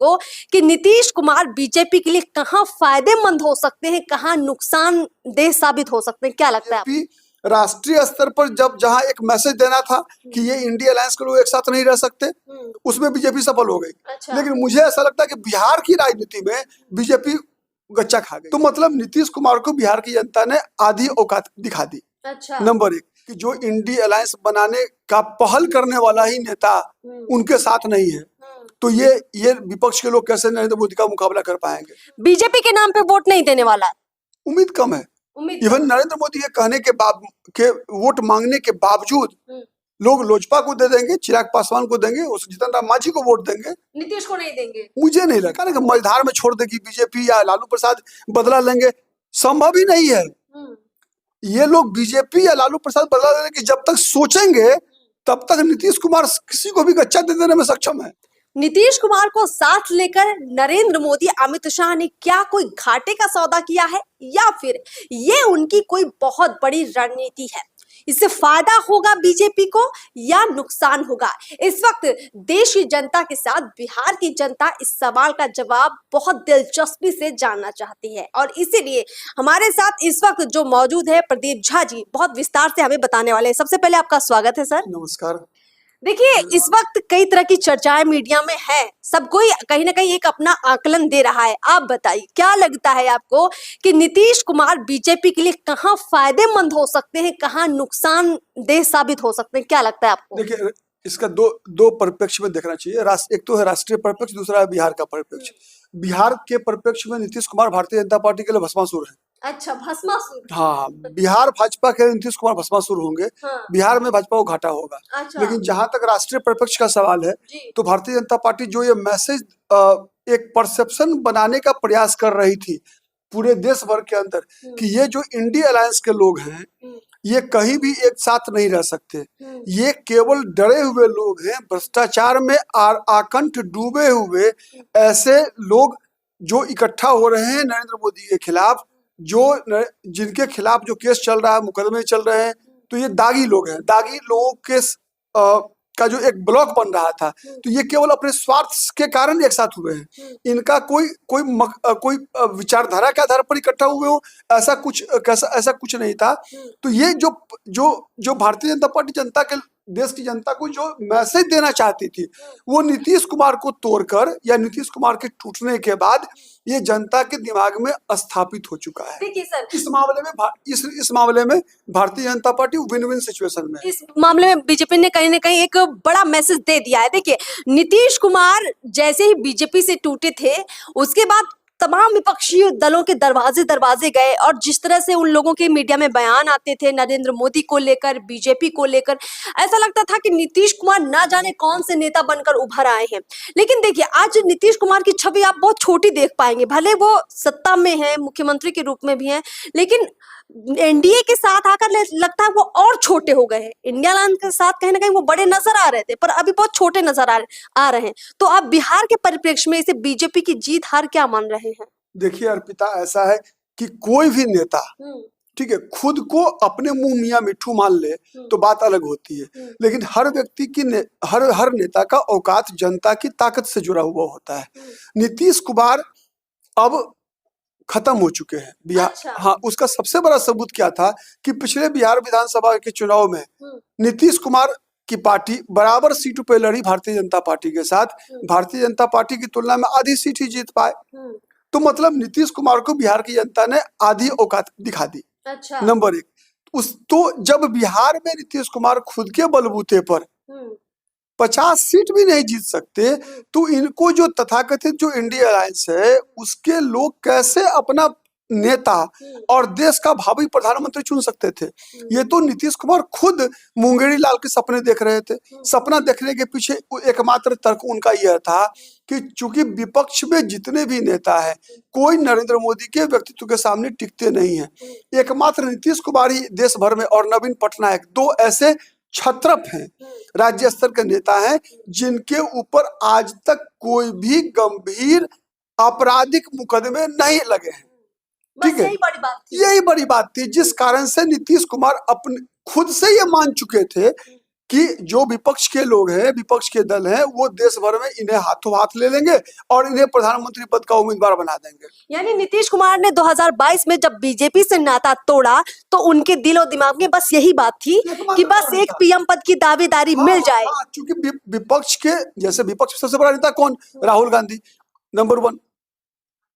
आपको कि नीतीश कुमार बीजेपी के लिए कहाँ फायदेमंद हो सकते हैं, कहाँ नुकसानदेह साबित हो सकते हैं, क्या लगता है आपको? बीजेपी राष्ट्रीय स्तर पर जब जहां एक मैसेज देना था कि ये इंडिया अलायंस के लोग एक साथ नहीं रह सकते, उसमें बीजेपी सफल हो गई। अच्छा। लेकिन मुझे ऐसा लगता है कि बिहार की राजनीति में बीजेपी गच्चा खा गई। तो मतलब नीतीश कुमार को बिहार की जनता ने आधी औकात दिखा दी। अच्छा। नंबर एक कि जो इंडिया अलायंस बनाने का पहल करने वाला ही नेता उनके साथ नहीं है, तो ये विपक्ष के लोग कैसे नरेंद्र मोदी का मुकाबला कर पाएंगे? बीजेपी के नाम पे वोट नहीं देने वाला, उम्मीद कम है। इवन नरेंद्र मोदी के कहने के वोट मांगने के बावजूद लोग लोजपा को दे देंगे, चिराग पासवान को देंगे, उस जीतन राम मांझी को वोट देंगे, नीतीश को नहीं देंगे। मुझे नहीं लगा कि मझधार में छोड़ देगी बीजेपी या लालू प्रसाद बदला लेंगे, संभव ही नहीं है। ये लोग बीजेपी या लालू प्रसाद बदला लेने की जब तक सोचेंगे तब तक नीतीश कुमार किसी को भी गच्चा दे देने में सक्षम है। नीतीश कुमार को साथ लेकर नरेंद्र मोदी, अमित शाह ने क्या कोई घाटे का सौदा किया है या फिर ये उनकी कोई बहुत बड़ी रणनीति है? इससे फायदा होगा बीजेपी को या नुकसान होगा? इस वक्त देश की जनता के साथ बिहार की जनता इस सवाल का जवाब बहुत दिलचस्पी से जानना चाहती है और इसीलिए हमारे साथ इस वक्त जो मौजूद है प्रदीप झा जी, बहुत विस्तार से हमें बताने वाले हैं। सबसे पहले आपका स्वागत है सर। नमस्कार। देखिए, इस वक्त कई तरह की चर्चाएं मीडिया में है, सब कोई कहीं ना कहीं एक अपना आकलन दे रहा है। आप बताइए, क्या लगता है आपको कि नीतीश कुमार बीजेपी के लिए कहाँ फायदेमंद हो सकते हैं, कहाँ नुकसानदेह साबित हो सकते हैं, क्या लगता है आपको? देखिए, इसका दो परिप्रेक्ष्य में देखना चाहिए। एक तो है राष्ट्रीय परिप्रेक्ष्य, दूसरा है बिहार का परिप्रेक्ष्य। बिहार के परिप्रेक्ष्य में नीतीश कुमार भारतीय जनता पार्टी के लिए भस्मासुर है। अच्छा, भस्मासुर। हाँ, बिहार भाजपा के नीतीश कुमार भस्मासुर होंगे। हाँ। बिहार में भाजपा को घाटा होगा। अच्छा। लेकिन जहां तक राष्ट्रीय परिप्रेक्ष्य का सवाल है, तो भारतीय जनता पार्टी जो ये मैसेज एक परसेप्शन बनाने का प्रयास कर रही थी पूरे देश भर के अंदर कि ये जो इंडिया अलायंस के लोग हैं ये कहीं भी एक साथ नहीं रह सकते, ये केवल डरे हुए लोग हैं, भ्रष्टाचार में आकंठ डूबे हुए ऐसे लोग जो इकट्ठा हो रहे हैं नरेंद्र मोदी के खिलाफ, जिनके खिलाफ जो केस चल रहा है, मुकदमे चल रहे हैं, तो ये दागी लोग हैं। दागी लोगों के का जो एक ब्लॉक बन रहा था, तो ये केवल अपने स्वार्थ के कारण एक साथ हुए हैं। इनका कोई विचारधारा के आधार पर इकट्ठा हुए हो ऐसा कुछ नहीं था। तो ये जो भारतीय जनता पार्टी देश की जनता को जो मैसेज देना चाहती थी, वो नीतीश कुमार को तोड़कर या नीतीश कुमार के टूटने के बाद ये जनता के दिमाग में स्थापित हो चुका है। देखिए सर, इस मामले में Bharatiya Janata party win win situation में। इस मामले में बीजेपी ने कहीं ना कहीं एक बड़ा मैसेज दे दिया है। देखिए, नीतीश कुमार जैसे ही बीजेपी से टूटे थे, उसके बाद तमाम विपक्षी दलों के दरवाजे गए और जिस तरह से उन लोगों के मीडिया में बयान आते थे नरेंद्र मोदी को लेकर, बीजेपी को लेकर, ऐसा लगता था कि नीतीश कुमार ना जाने कौन से नेता बनकर उभर आए हैं। लेकिन देखिए, आज नीतीश कुमार की छवि आप बहुत छोटी देख पाएंगे। भले वो सत्ता में है, मुख्यमंत्री के रूप में भी हैं, लेकिन एनडीए के साथ आकर लगता है वो और छोटे हो गए हैं। इंडिया अलायंस के साथ कहीं ना कहीं वो बड़े नजर आ रहे थे, पर अभी बहुत छोटे नजर आ रहे हैं। तो आप बिहार के परिप्रेक्ष्य में इसे बीजेपी की जीत हार क्या मान रहे हैं? देखिए अर्पिता, ऐसा है कि कोई भी नेता, ठीक है, खुद को अपने मुंह मियां मिट्ठू मान ले तो बात अलग होती है, लेकिन हर व्यक्ति की हर नेता का औकात जनता की ताकत से जुड़ा हुआ होता है। नीतीश कुमार अब खत्म हो चुके हैं बिहार। अच्छा। हाँ, उसका सबसे बड़ा सबूत क्या था कि पिछले बिहार विधानसभा के चुनाव में नीतीश कुमार की पार्टी बराबर सीटों पे लड़ी भारतीय जनता पार्टी के साथ। भारतीय जनता पार्टी की तुलना में आधी सीट ही जीत पाए। तो मतलब नीतीश कुमार को बिहार की जनता ने आधी औकात दिखा दी। अच्छा। नंबर एक, तो जब बिहार में नीतीश कुमार खुद के बलबूते पर 50 सीट भी नहीं जीत सकते, तो इनको जो तथाकथित जो इंडिया अलायंस है उसके लोग कैसे अपना नेता और देश का भावी प्रधानमंत्री चुन सकते थे? ये तो नीतीश कुमार खुद मुंगेरी लाल के सपने देख रहे थे। सपना देखने के पीछे एकमात्र तर्क उनका यह था कि चूंकि विपक्ष में जितने भी नेता हैं, कोई नरेंद्र मोदी के व्यक्तित्व के सामने टिकते नहीं है। एकमात्र नीतीश कुमार ही देश भर में और नवीन पटनायक, दो ऐसे छत्रप हैं, राज्य स्तर के नेता हैं जिनके ऊपर आज तक कोई भी गंभीर आपराधिक मुकदमे नहीं लगे हैं। ठीक है, यही बड़ी बात थी जिस कारण से नीतीश कुमार अपने खुद से ये मान चुके थे कि जो विपक्ष के लोग हैं, विपक्ष के दल हैं, वो देश भर में इन्हें हाथों हाथ ले लेंगे और इन्हें प्रधानमंत्री पद का उम्मीदवार बना देंगे। यानी नीतीश कुमार ने 2022 में जब बीजेपी से नाता तोड़ा तो उनके दिलो दिमाग में बस यही बात थी कि बस एक पीएम पद की दावेदारी मिल जाए। क्योंकि विपक्ष के जैसे विपक्ष में सबसे बड़ा नेता कौन? Rahul Gandhi number 1।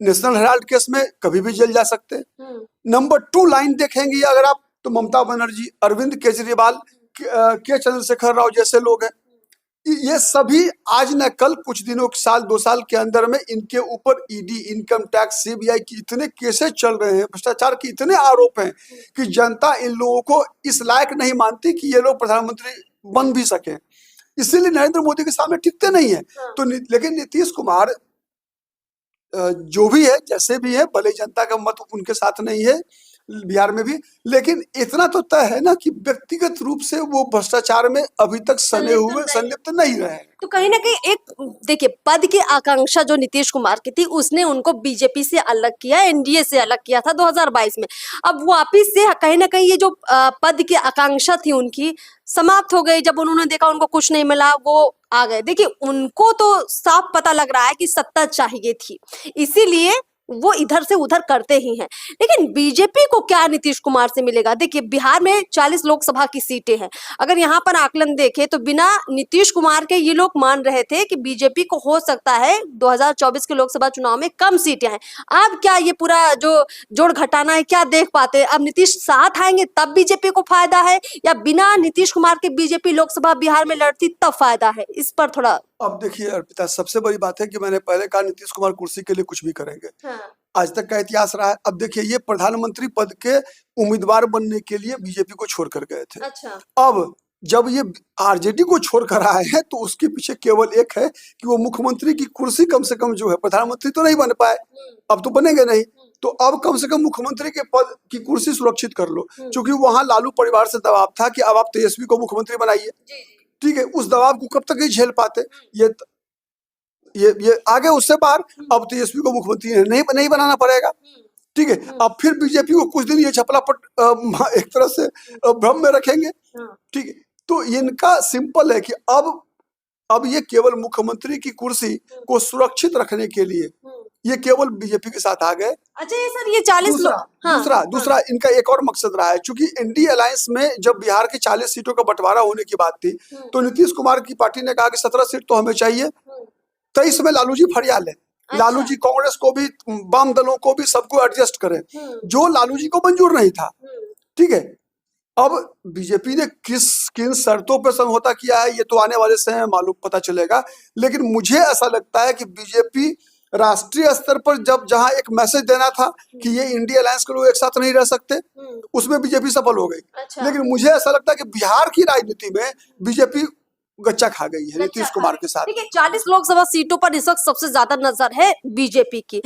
National Herald case में कभी भी जेल जा सकते हैं। नंबर 2 लाइन देखेंगे अगर आप तो ममता बनर्जी, अरविंद केजरीवाल, के चंद्रशेखर राव जैसे लोग हैं। ये सभी आज न कल, कुछ दिनों, साल 2 साल के अंदर में इनके ऊपर ईडी, इनकम टैक्स, सीबीआई की इतने केसेस चल रहे हैं, भ्रष्टाचार के इतने आरोप हैं कि जनता इन लोगों को इस लायक नहीं मानती कि ये लोग प्रधानमंत्री बन भी सके। इसीलिए नरेंद्र मोदी के सामने टिकते नहीं है। तो लेकिन नीतीश कुमार जो भी है, जैसे भी है, भले जनता का मत उनके साथ नहीं है बिहार में भी, लेकिन इतना तो तय है ना कि व्यक्तिगत रूप से वो भ्रष्टाचार में अभी तक संलिप्त नहीं रहे। तो कहीं ना कहीं एक देखिए, पद की आकांक्षा जो नीतीश कुमार की थी उसने उनको बीजेपी से अलग किया, एनडीए से अलग किया था 2022 में। अब वापिस से कहीं ना कहीं ये जो पद की आकांक्षा थी उनकी समाप्त हो गई। जब उन्होंने देखा उनको कुछ नहीं मिला, वो आ गए। देखिए, उनको तो साफ पता लग रहा है कि सत्ता चाहिए थी, इसीलिए वो इधर से उधर करते ही हैं। लेकिन बीजेपी को क्या नीतीश कुमार से मिलेगा? देखिए, बिहार में 40 लोकसभा की सीटें हैं। अगर यहाँ पर आकलन देखें तो बिना नीतीश कुमार के ये लोग मान रहे थे कि बीजेपी को हो सकता है 2024 के लोकसभा चुनाव में कम सीटें हैं। अब क्या ये पूरा जो जोड़ घटाना है क्या देख पाते? अब नीतीश साथ आएंगे तब बीजेपी को फायदा है, या बिना नीतीश कुमार के बीजेपी लोकसभा बिहार में लड़ती तब फायदा है? इस पर थोड़ा। अब देखिए अर्पिता, सबसे बड़ी बात है कि मैंने पहले कहा नीतीश कुमार कुर्सी के लिए कुछ भी करेंगे। आज तक का इतिहास रहा है। अब देखिए, ये प्रधानमंत्री पद के उम्मीदवार बनने के लिए बीजेपी को छोड़ कर गए थे। अच्छा। अब जब ये आरजेडी को छोड़ कर आए हैं तो उसके पीछे केवल एक है कि वो मुख्यमंत्री की कुर्सी कम से कम जो है, प्रधानमंत्री तो नहीं बन पाए, अब तो बनेंगे नहीं, तो अब कम से कम मुख्यमंत्री के पद की कुर्सी सुरक्षित कर लो। क्योंकि वहां लालू परिवार से दबाव था कि अब आप तेजस्वी को मुख्यमंत्री बनाइए। ठीक है, उस दबाव को कब तक ही झेल पाते? ये आगे उससे बाहर, अब तेजस्वी को मुख्यमंत्री नहीं बनाना पड़ेगा। ठीक है, अब फिर बीजेपी को कुछ दिन ये छपलापट एक तरह से भ्रम में रखेंगे। ठीक है, तो इनका सिंपल है कि अब ये केवल मुख्यमंत्री की कुर्सी को सुरक्षित रखने के लिए ये केवल बीजेपी के साथ आ गए। अच्छा, ये सर, ये 40 दूसरा इनका एक और मकसद रहा है। चूंकि एनडीए अलायंस में जब बिहार की 40 सीटों का बंटवारा होने की बात थी तो नीतीश कुमार की पार्टी ने कहा कि 17 सीट तो हमें चाहिए। 23 में लालू जी फरियाल है। अच्छा। लालू जी कांग्रेस को भी, वाम दलों को भी, सबको एडजस्ट करें, जो लालू जी को मंजूर नहीं था। ठीक है, अब बीजेपी ने किन शर्तों पर समझौता किया है ये तो आने वाले समय में मालूम पता चलेगा। लेकिन मुझे ऐसा लगता है कि बीजेपी राष्ट्रीय स्तर पर जहां एक मैसेज देना था कि ये इंडिया अलायंस के लोग एक साथ नहीं रह सकते, उसमें बीजेपी सफल हो गई। अच्छा। लेकिन मुझे ऐसा लगता है कि बिहार की राजनीति में बीजेपी गच्चा खा गई है नीतीश कुमार के साथ। देखिए, 40 लोकसभा सीटों पर इस वक्त सबसे ज्यादा नजर है बीजेपी की।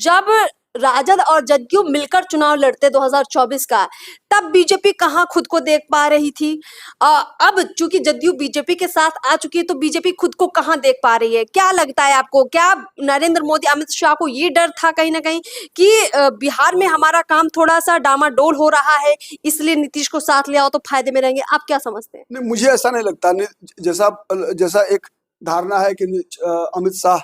जब राजद और जदयू मिलकर चुनाव लड़ते 2024 का, तब बीजेपी कहां खुद को देख पा रही थी। अब चूंकि जदयू बीजेपी के साथ आ चुकी है तो बीजेपी खुद को कहां देख पा रही है? क्या लगता है आपको? क्या नरेंद्र मोदी, अमित शाह को ये डर था कहीं ना कहीं कि बिहार में हमारा काम थोड़ा सा डामाडोल हो रहा है, इसलिए नीतीश को साथ ले आओ तो फायदे में रहेंगे? आप क्या समझते हैं? नहीं, मुझे ऐसा नहीं लगता। जैसा एक धारणा है कि अमित शाह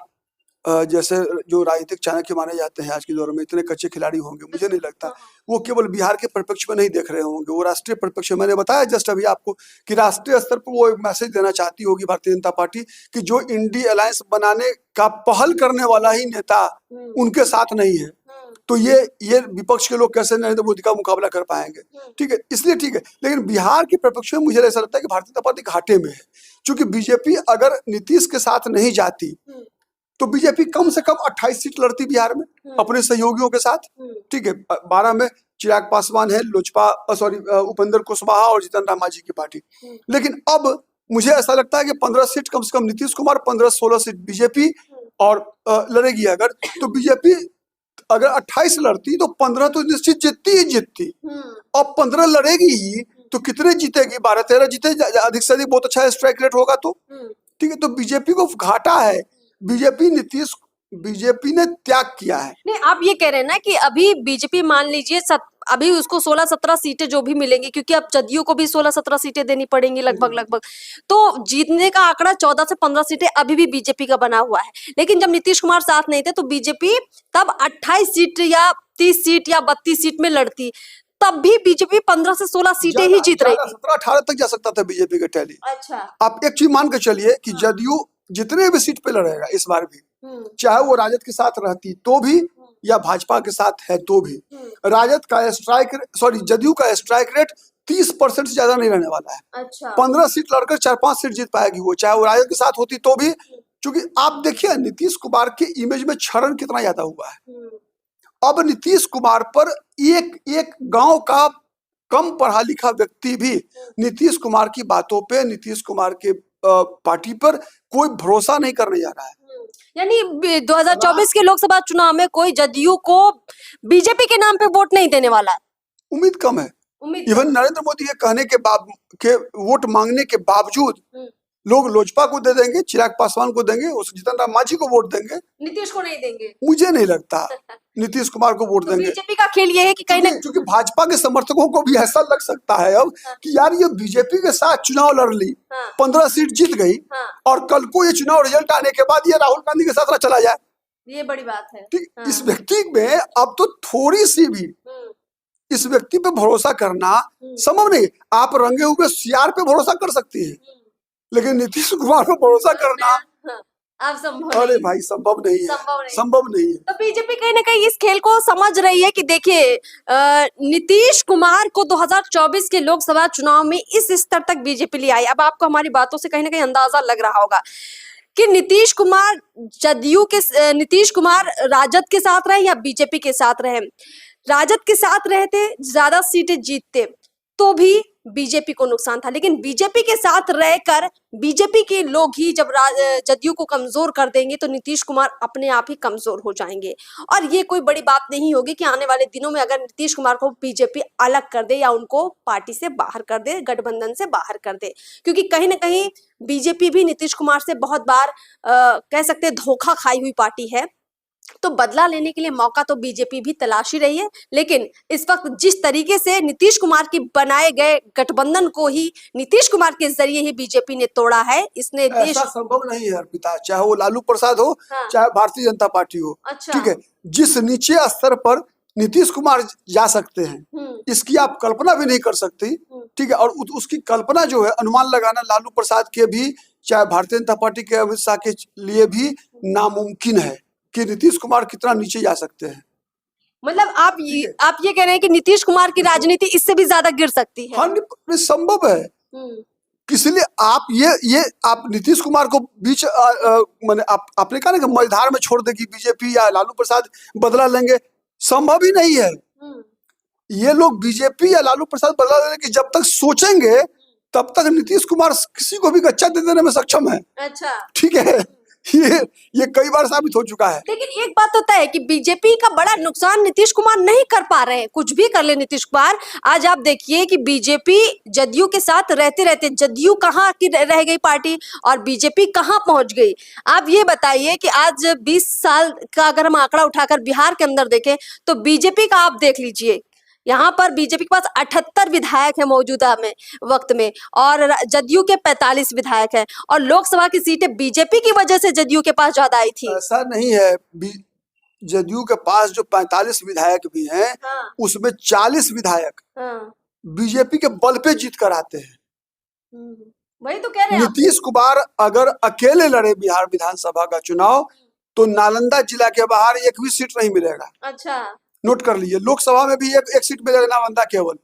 जैसे जो राजनीतिक चाणक्य माने जाते हैं आज के दौर में, इतने कच्चे खिलाड़ी होंगे, मुझे नहीं लगता। वो केवल बिहार के परिप्रेक्ष्य में नहीं देख रहे होंगे, वो राष्ट्रीय परिप्रेक्ष्य। मैंने बताया जस्ट अभी आपको कि राष्ट्रीय स्तर पर वो एक मैसेज देना चाहती होगी भारतीय जनता पार्टी कि जो इंडी अलायंस बनाने का पहल करने वाला ही नेता उनके साथ नहीं है, तो ये विपक्ष के लोग कैसे नरेंद्र मोदी का मुकाबला कर पाएंगे। ठीक है, इसलिए ठीक है। लेकिन बिहार के परिप्रेक्ष्य में मुझे ऐसा लगता है कि भारतीय जनता पार्टी घाटे में है। क्योंकि बीजेपी अगर नीतीश के साथ नहीं जाती तो बीजेपी कम से कम 28 सीट लड़ती बिहार में अपने सहयोगियों के साथ। ठीक है, 12 में चिराग पासवान है, उपेंद्र कुशवाहा और जीतन राम मांझी की पार्टी। लेकिन अब मुझे ऐसा लगता है कि 15 सीट कम से कम नीतीश कुमार, 15-16 सीट बीजेपी और लड़ेगी। अगर तो बीजेपी अगर 28 लड़ती तो 15 तो निश्चित जीतती। अब 15 लड़ेगी ही तो कितने जीतेगी? 12-13 जीते, अधिक से अधिक बहुत अच्छा स्ट्राइक रेट होगा। तो ठीक है, तो बीजेपी को घाटा है। बीजेपी ने त्याग किया है। नहीं, आप ये कह रहे हैं ना कि अभी बीजेपी मान लीजिए अभी उसको 16-17 सीटें जो भी मिलेंगी, क्योंकि अब जदयू को भी 16-17 सीटें देनी पड़ेंगी लगभग, तो जीतने का आंकड़ा 14 से 15 सीटें अभी भी बीजेपी का बना हुआ है। लेकिन जब नीतीश कुमार साथ नहीं थे तो बीजेपी तब 28 सीट या 30 सीट या 32 सीट में लड़ती, तब भी बीजेपी 15 से 16 सीटें ही जीत रही थी। 17-18 तक जा सकता था बीजेपी का टैली। अच्छा, आप एक चीज मान के चलिए कि जदयू जितने भी सीट पे लड़ेगा इस बार भी, चाहे वो राजद के साथ रहती तो भी या भाजपा के साथ है तो भी, राजद का जदयू का स्ट्राइक रेट 30% से ज्यादा नहीं रहने वाला है। अच्छा, 15 सीट लड़कर 4-5 सीट जीत पाएगी वो, चाहे वो राजद के साथ होती तो भी। क्योंकि आप देखिए नीतीश कुमार के इमेज में क्षरण कितना ज्यादा हुआ है। अब नीतीश कुमार पर एक गांव का कम पढ़ा लिखा व्यक्ति भी नीतीश कुमार की बातों पे, नीतीश कुमार के पार्टी पर कोई भरोसा नहीं करने जा रहा है। यानी 2024 के लोकसभा चुनाव में कोई जदयू को बीजेपी के नाम पे वोट नहीं देने वाला। उम्मीद कम है। इवन नरेंद्र मोदी के कहने के वोट मांगने के बावजूद लोग लोजपा को दे देंगे, चिराग पासवान को देंगे, उस जीतन राम मांझी को वोट देंगे, नीतीश को नहीं देंगे। मुझे नहीं लगता नीतीश कुमार को वोट देंगे। बीजेपी का खेल ये है कि कहीं ना, क्योंकि भाजपा के समर्थकों को भी ऐसा लग सकता है अब कि यार ये बीजेपी के साथ चुनाव लड़ ली, 15 सीट जीत गई, और कल को ये चुनाव रिजल्ट आने के बाद ये राहुल गांधी के साथ चला जाए। ये बड़ी बात है। ठीक, इस व्यक्ति में अब तो थोड़ी सी भी इस व्यक्ति पे भरोसा करना संभव नहीं। आप रंगे हुए सीआर पे भरोसा कर सकती है, लेकिन नीतीश कुमार पर भरोसा करना आप संभव, अरे भाई संभव नहीं है, संभव नहीं है। तो बीजेपी कहीं ना कहीं इस खेल को समझ रही है कि देखिए नीतीश कुमार को 2024 के लोकसभा चुनाव में इस स्तर तक बीजेपी ले आई। अब आपको हमारी बातों से कहीं ना कहीं अंदाजा लग रहा होगा कि नीतीश कुमार राजद के साथ रहे या बीजेपी के साथ रहे। राजद के साथ रहते, ज्यादा सीटें जीतते तो भी बीजेपी को नुकसान था, लेकिन बीजेपी के साथ रहकर बीजेपी के लोग ही जब जदयू को कमजोर कर देंगे तो नीतीश कुमार अपने आप ही कमजोर हो जाएंगे। और ये कोई बड़ी बात नहीं होगी कि आने वाले दिनों में अगर नीतीश कुमार को बीजेपी अलग कर दे या उनको पार्टी से बाहर कर दे, गठबंधन से बाहर कर दे, क्योंकि कहीं ना कहीं बीजेपी भी नीतीश कुमार से बहुत बार कह सकते हैं धोखा खाई हुई पार्टी है। तो बदला लेने के लिए मौका तो बीजेपी भी तलाश ही रही है, लेकिन इस वक्त जिस तरीके से नीतीश कुमार की बनाए गए गठबंधन को ही नीतीश कुमार के जरिए ही बीजेपी ने तोड़ा है, इसने देश ऐसा संभव नहीं है अर्पिता, चाहे वो लालू प्रसाद हो, चाहे भारतीय जनता पार्टी हो। अच्छा। ठीक है, जिस नीचे स्तर पर नीतीश कुमार जा सकते हैं इसकी आप कल्पना भी नहीं कर सकती। ठीक है, और उसकी कल्पना जो है, अनुमान लगाना लालू प्रसाद के भी, चाहे भारतीय जनता पार्टी के अमित शाह के लिए भी नामुमकिन है कि नीतीश कुमार कितना नीचे जा सकते हैं। मतलब आप ये कह रहे हैं कि नीतीश कुमार की राजनीति इससे भी ज्यादा गिर सकती है? हाँ, संभव है। इसलिए आप नीतीश कुमार को बीच मैंने आपने कहा ना कि मझधार में छोड़ देगी बीजेपी या लालू प्रसाद बदला लेंगे, संभव ही नहीं है। ये लोग बीजेपी या लालू प्रसाद बदला लेने की जब तक सोचेंगे तब तक नीतीश कुमार किसी को भी गच्चा दे देने में सक्षम है। अच्छा, ठीक है, ये कई बार साबित हो चुका है। लेकिन एक बात तो तय है कि बीजेपी का बड़ा नुकसान नीतीश कुमार नहीं कर पा रहे हैं। कुछ भी कर ले नीतीश कुमार, आज आप देखिए कि बीजेपी जदयू के साथ रहते रहते जदयू कहाँ की रह गई पार्टी और बीजेपी कहाँ पहुंच गई। आप ये बताइए कि आज 20 साल का अगर हम आंकड़ा उठाकर बिहार के अंदर देखें तो बीजेपी का आप देख लीजिए, यहाँ पर बीजेपी के पास 78 विधायक है मौजूदा में वक्त में, और जदयू के 45 विधायक है, और लोकसभा की सीटें बीजेपी की वजह से जदयू के पास ज्यादा आई थी। ऐसा नहीं है, जदयू के पास जो 45 विधायक भी हैं, उसमें 40 विधायक बीजेपी के बल पे जीत कर आते हैं। वही तो कह रहे हैं। नीतीश कुमार अगर अकेले लड़े बिहार विधानसभा का चुनाव तो नालंदा जिला के बाहर एक भी सीट नहीं मिलेगा। अच्छा, नोट कर लीजिए, लोकसभा में भी एक सीट मिलेगा नालंदा केवल।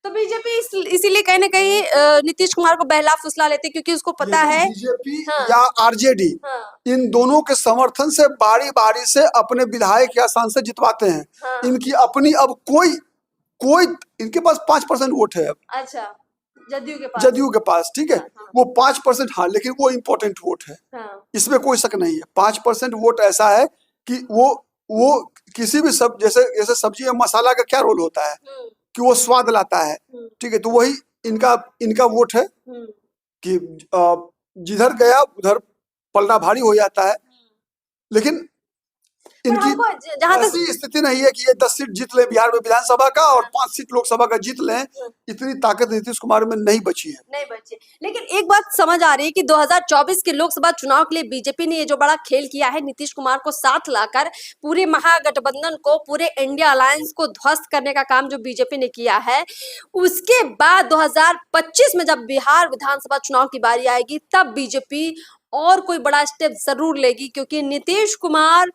तो बीजेपी इसीलिए कहीं ना कहीं नीतीश कुमार को बहला फुसला लेती, क्योंकि उसको पता है बीजेपी या आरजेडी इन दोनों के समर्थन से बारी बारी से अपने विधायक या सांसद जितवाते हैं। इनकी अपनी अब कोई इनके पास 5% वोट है अब। अच्छा, जदयू के पास ठीक है, वो 5%, हाँ, लेकिन वो इम्पोर्टेंट वोट है, इसमें कोई शक नहीं है। 5% वोट ऐसा है कि वो किसी भी जैसे सब्जी में मसाला का क्या रोल होता है कि वो स्वाद लाता है। ठीक है, तो वही इनका वोट है कि जिधर गया उधर पलना भारी हो जाता है। लेकिन इनकी को जहां तक ऐसी स्थिति नहीं है कि ये 10 सीट जीत ले बिहार में विधानसभा का और 5 सीट लोकसभा का जीत लें। इतनी ताकत नीतीश कुमार में नहीं बची है। नहीं बचे। लेकिन एक बात समझ आ रही है कि 2024 के लोकसभा चुनाव के लिए बीजेपी ने ये जो बड़ा खेल किया है, नीतीश कुमार को साथ लाकर पूरे महागठबंधन को, पूरे इंडिया अलायंस को ध्वस्त करने का काम जो बीजेपी ने किया है, उसके बाद 2025 में जब बिहार विधानसभा चुनाव की बारी आएगी तब बीजेपी और कोई बड़ा स्टेप जरूर लेगी, क्योंकि नीतीश कुमार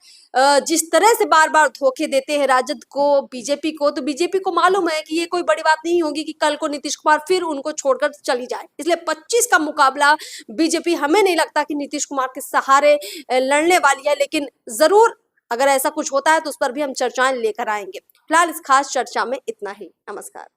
जिस तरह से बार बार धोखे देते हैं राजद को, बीजेपी को, तो बीजेपी को मालूम है कि ये कोई बड़ी बात नहीं होगी कि कल को नीतीश कुमार फिर उनको छोड़कर चली जाए। इसलिए 25 का मुकाबला बीजेपी, हमें नहीं लगता कि नीतीश कुमार के सहारे लड़ने वाली है, लेकिन जरूर अगर ऐसा कुछ होता है तो उस पर भी हम चर्चाएं लेकर आएंगे। फिलहाल इस खास चर्चा में इतना ही। नमस्कार।